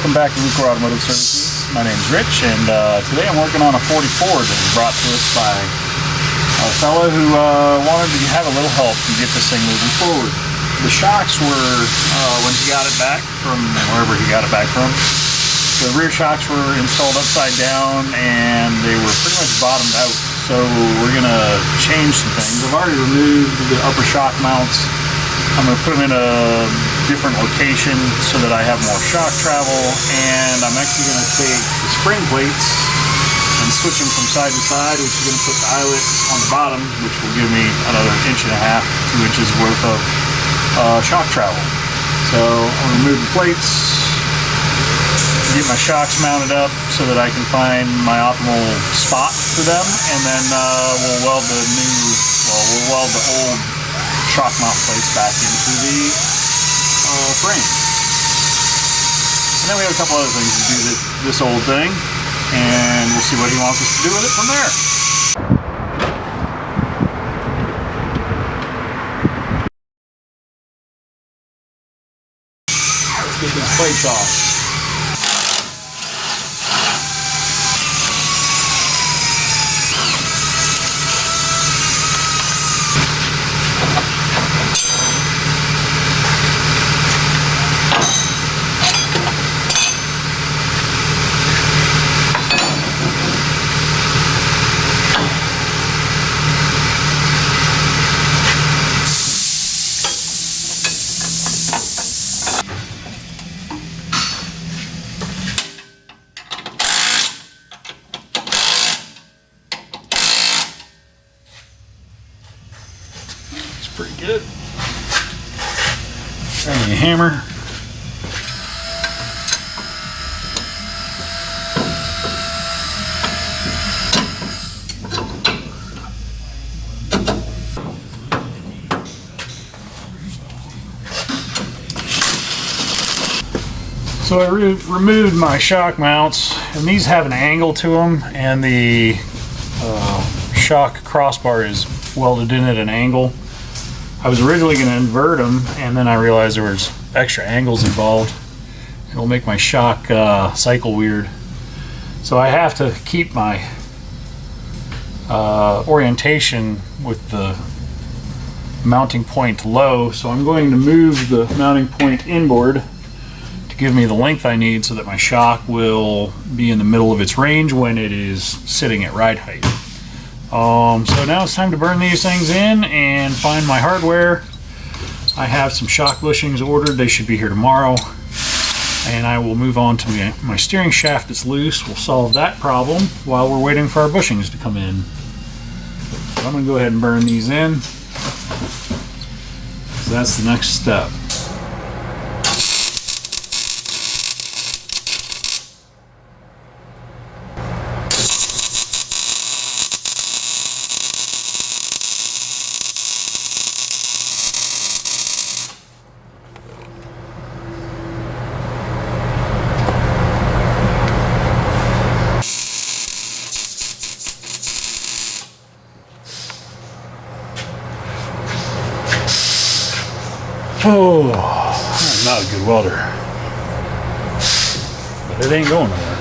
welcome back to Lucore Automotive Services. My name is Rich, and today I'm working on a 40 Ford that was brought to us by a fellow who wanted to have a little help and get this thing moving forward. The shocks were, when he got it back from wherever he got it back from, the rear shocks were installed upside down and they were pretty much bottomed out. So we're going to change some things. I've already removed the upper shock mounts. I'm going to put them in a different location so that I have more shock travel, and I'm actually going to take the spring plates and switch them from side to side, which is going to put the eyelet on the bottom, which will give me another 1.5 to 2 inches worth of shock travel. So I'll remove the plates, get my shocks mounted up so that I can find my optimal spot for them, and then we'll weld the old shock mount plates back into the frame. And then we have a couple other things to do to this old thing, and we'll see what he wants us to do with it from there. Let's get these plates off. Pretty good. Grab me a hammer. So I removed my shock mounts, and these have an angle to them, and the shock crossbar is welded in at an angle. I was originally going to invert them, and then I realized there was extra angles involved. It'll make my shock cycle weird. So I have to keep my orientation with the mounting point low, so I'm going to move the mounting point inboard to give me the length I need so that my shock will be in the middle of its range when it is sitting at ride height. So now it's time to burn these things in and find my hardware. I have some shock bushings ordered. They should be here tomorrow. And I will move on to my steering shaft that's loose. We'll solve that problem while we're waiting for our bushings to come in. So I'm going to go ahead and burn these in. So that's the next step. Oh, I'm not a good welder, but it ain't going nowhere.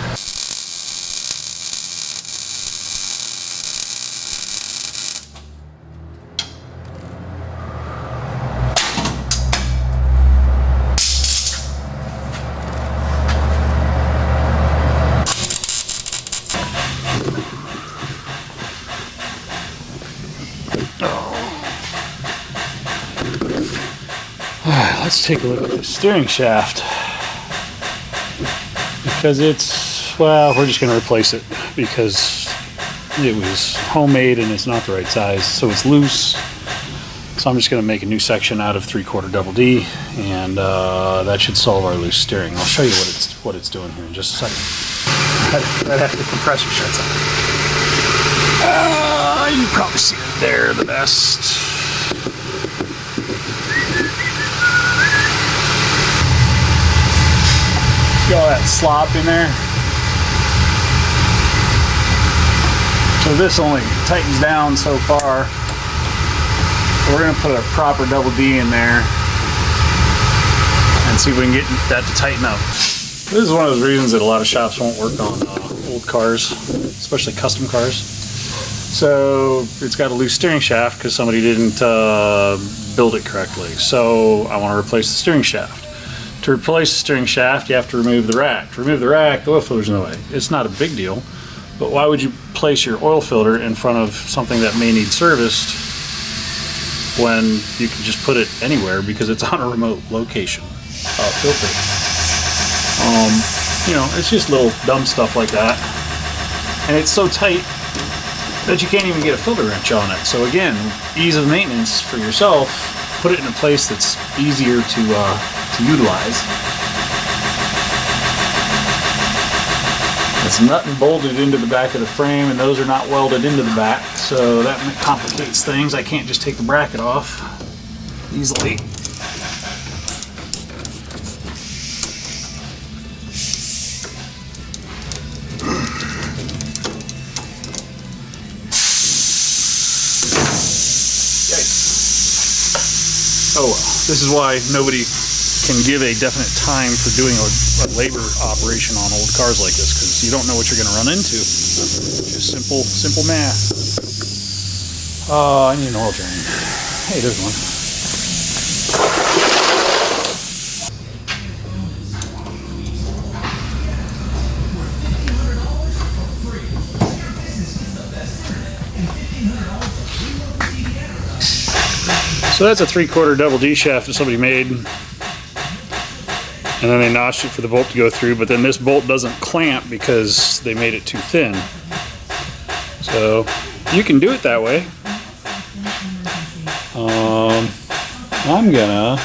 Let's take a look at the steering shaft, because it's, well, we're just going to replace it because it was homemade and it's not the right size, so it's loose. So I'm just going to make a new section out of 3/4 double D, and that should solve our loose steering. I'll show you what it's doing here in just a second. Right after the compressor shuts off. You can probably see it there the best. See all that slop in there? So this only tightens down so far. We're going to put a proper double D in there and see if we can get that to tighten up. This is one of those reasons that a lot of shops won't work on old cars, especially custom cars. So it's got a loose steering shaft because somebody didn't build it correctly. So I want to replace the steering shaft. To replace the steering shaft, you have to remove the rack. To remove the rack, the oil filter's in the way. It's not a big deal, but why would you place your oil filter in front of something that may need serviced when you can just put it anywhere because it's on a remote location? Filter. You know, it's just little dumb stuff like that. And it's so tight that you can't even get a filter wrench on it. So again, ease of maintenance for yourself, put it in a place that's easier to utilize. It's nut and bolted into the back of the frame, and those are not welded into the back, so that complicates things. I can't just take the bracket off easily. Oh well, this is why nobody can give a definite time for doing a labor operation on old cars like this, because you don't know what you're going to run into. Just simple math. I need an oil drain. Hey, there's one. So that's a 3/4 double D shaft that somebody made, and then they notched it for the bolt to go through, but then this bolt doesn't clamp because they made it too thin. So you can do it that way. I'm gonna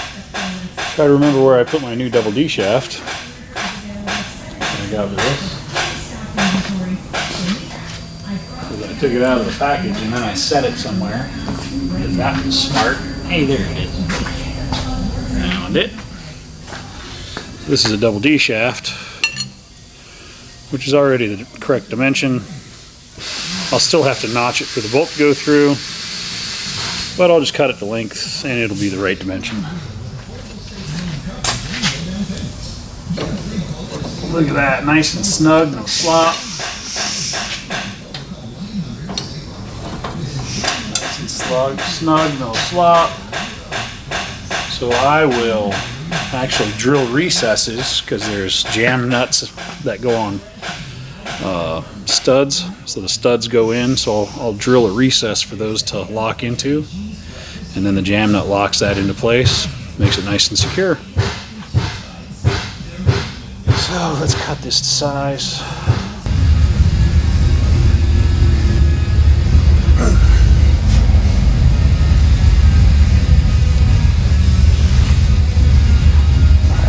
try to remember where I put my new double D shaft. I got this. I took it out of the package and then I set it somewhere. That was smart. Hey, there it is. Found it. This is a double D shaft, which is already the correct dimension. I'll still have to notch it for the bolt to go through, but I'll just cut it to length and it'll be the right dimension. Look at that, nice and snug, no slop. Nice and snug, no slop. So I will actually drill recesses because there's jam nuts that go on studs, so the studs go in, so I'll drill a recess for those to lock into, and then the jam nut locks that into place, makes it nice and secure. So let's cut this to size.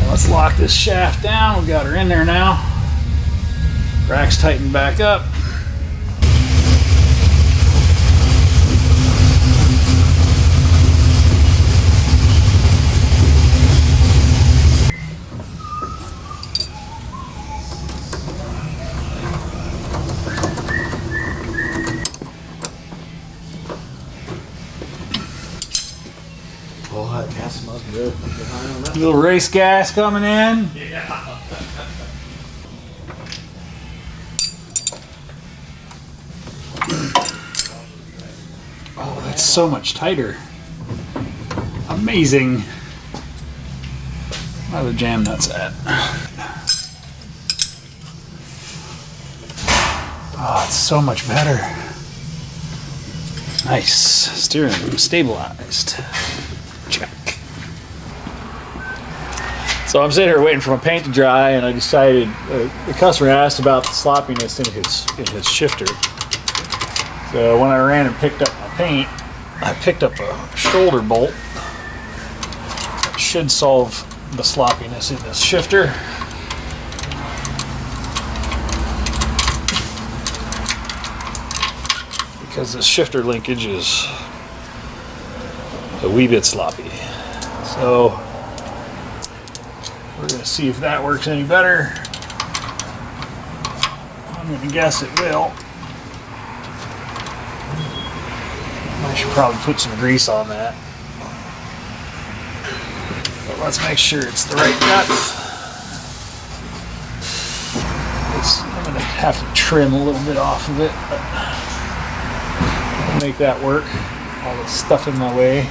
Let's lock this shaft down. We've got her in there now. Rack's tightened back up. Oh, that gas smells good. A little race gas coming in. Yeah. Oh, that's so much tighter. Amazing. Where are the jam nuts at? Oh, it's so much better. Nice. Steering stabilized. Check. So I'm sitting here waiting for my paint to dry, and I decided the customer asked about the sloppiness in his shifter. So when I ran and picked up my paint, I picked up a shoulder bolt. That should solve the sloppiness in this shifter. Because this shifter linkage is a wee bit sloppy. So we're going to see if that works any better. I'm going to guess it will. I should probably put some grease on that. But let's make sure it's the right nut. have to trim a little bit off of it, but I'll make that work. All the stuff in my way.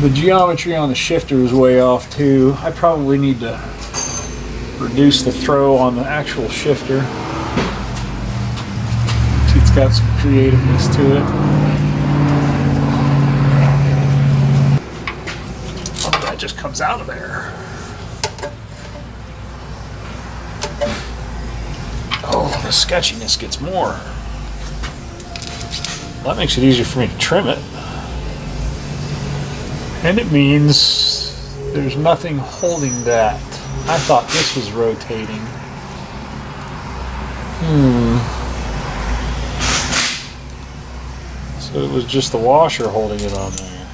The geometry on the shifter is way off too. I probably need to reduce the throw on the actual shifter. It's got some creativeness to it. Oh, that just comes out of there. Oh, the sketchiness gets more. Well, that makes it easier for me to trim it. And it means there's nothing holding that. I thought this was rotating. So it was just the washer holding it on there.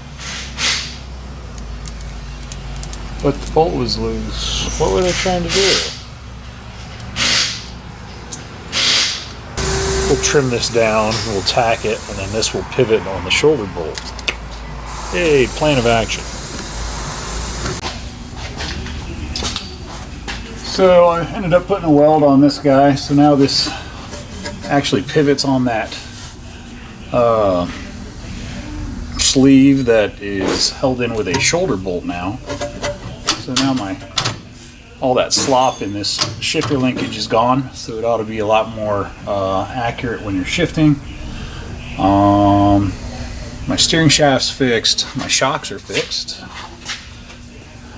But the bolt was loose. What were they trying to do? We'll trim this down, we'll tack it, and then this will pivot on the shoulder bolt. Hey, plan of action. So I ended up putting a weld on this guy, so now this actually pivots on that sleeve that is held in with a shoulder bolt now. So now all that slop in this shifter linkage is gone, so it ought to be a lot more accurate when you're shifting. My steering shaft's fixed, my shocks are fixed.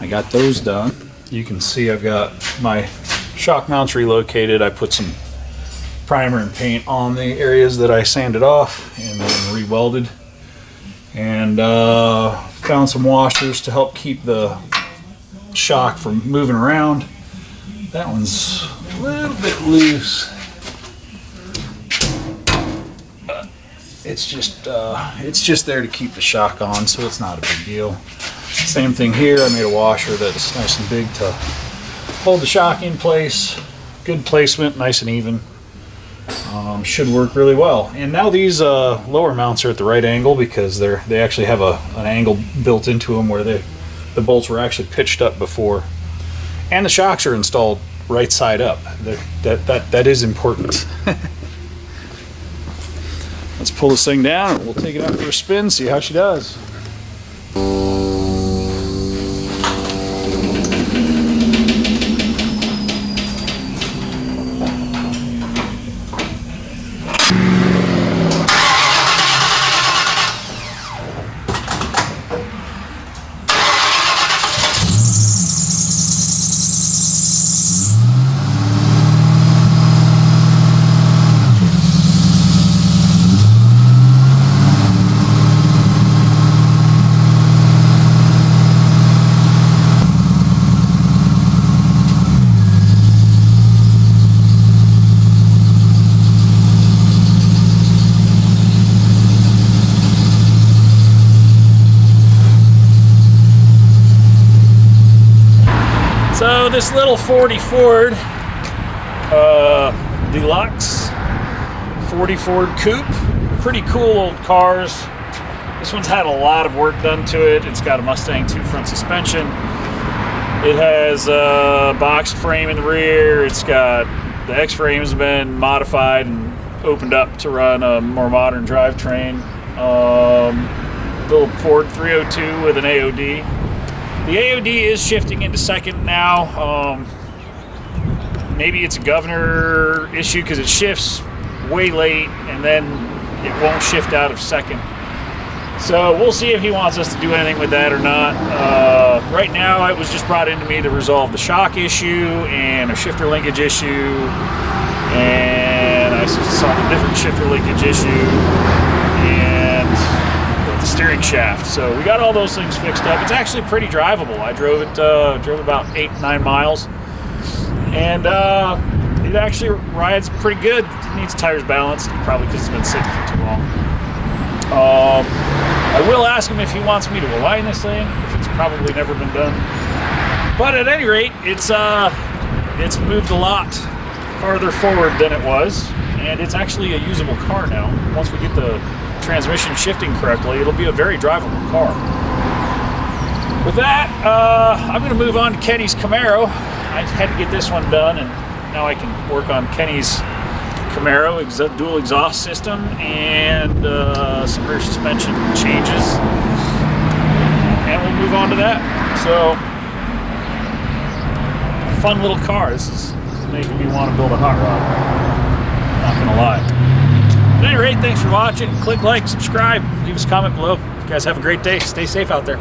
I got those done. You can see I've got my shock mounts relocated. I put some primer and paint on the areas that I sanded off and then re-welded. And found some washers to help keep the shock from moving around. That one's a little bit loose. It's just there to keep the shock on, so it's not a big deal. Same thing here. I made a washer that's nice and big to hold the shock in place. Good placement, nice and even. Should work really well. And now these lower mounts are at the right angle because they actually have an angle built into them where the bolts were actually pitched up before. And the shocks are installed right side up. That is important. Let's pull this thing down and we'll take it out for a spin, see how she does. So this little 40 Ford Deluxe 40 Ford Coupe, pretty cool old cars. This one's had a lot of work done to it. It's got a Mustang 2 front suspension. It has a boxed frame in the rear. It's got the X-frame has been modified and opened up to run a more modern drivetrain. Little Ford 302 with an AOD. The AOD is shifting into second now. Maybe it's a governor issue because it shifts way late and then it won't shift out of second. So we'll see if he wants us to do anything with that or not. Right now it was just brought into me to resolve the shock issue and a shifter linkage issue. And I solved a different shifter linkage issue. And the steering shaft. So we got all those things fixed up. It's actually pretty drivable. I drove it, drove about 8-9 miles, and it actually rides pretty good. It needs tires balanced, probably because it's been sitting for too long. I will ask him if he wants me to align this thing, because it's probably never been done. But at any rate, it's moved a lot farther forward than it was, and it's actually a usable car now. Once we get the transmission shifting correctly, it'll be a very drivable car. With that, I'm going to move on to Kenny's Camaro. I had to get this one done, and now I can work on Kenny's Camaro dual exhaust system and some rear suspension changes, and we'll move on to that. So, fun little car. This is making me want to build a hot rod. Not gonna lie. But at any rate, thanks for watching. Click like, subscribe, leave us a comment below. You guys have a great day. Stay safe out there.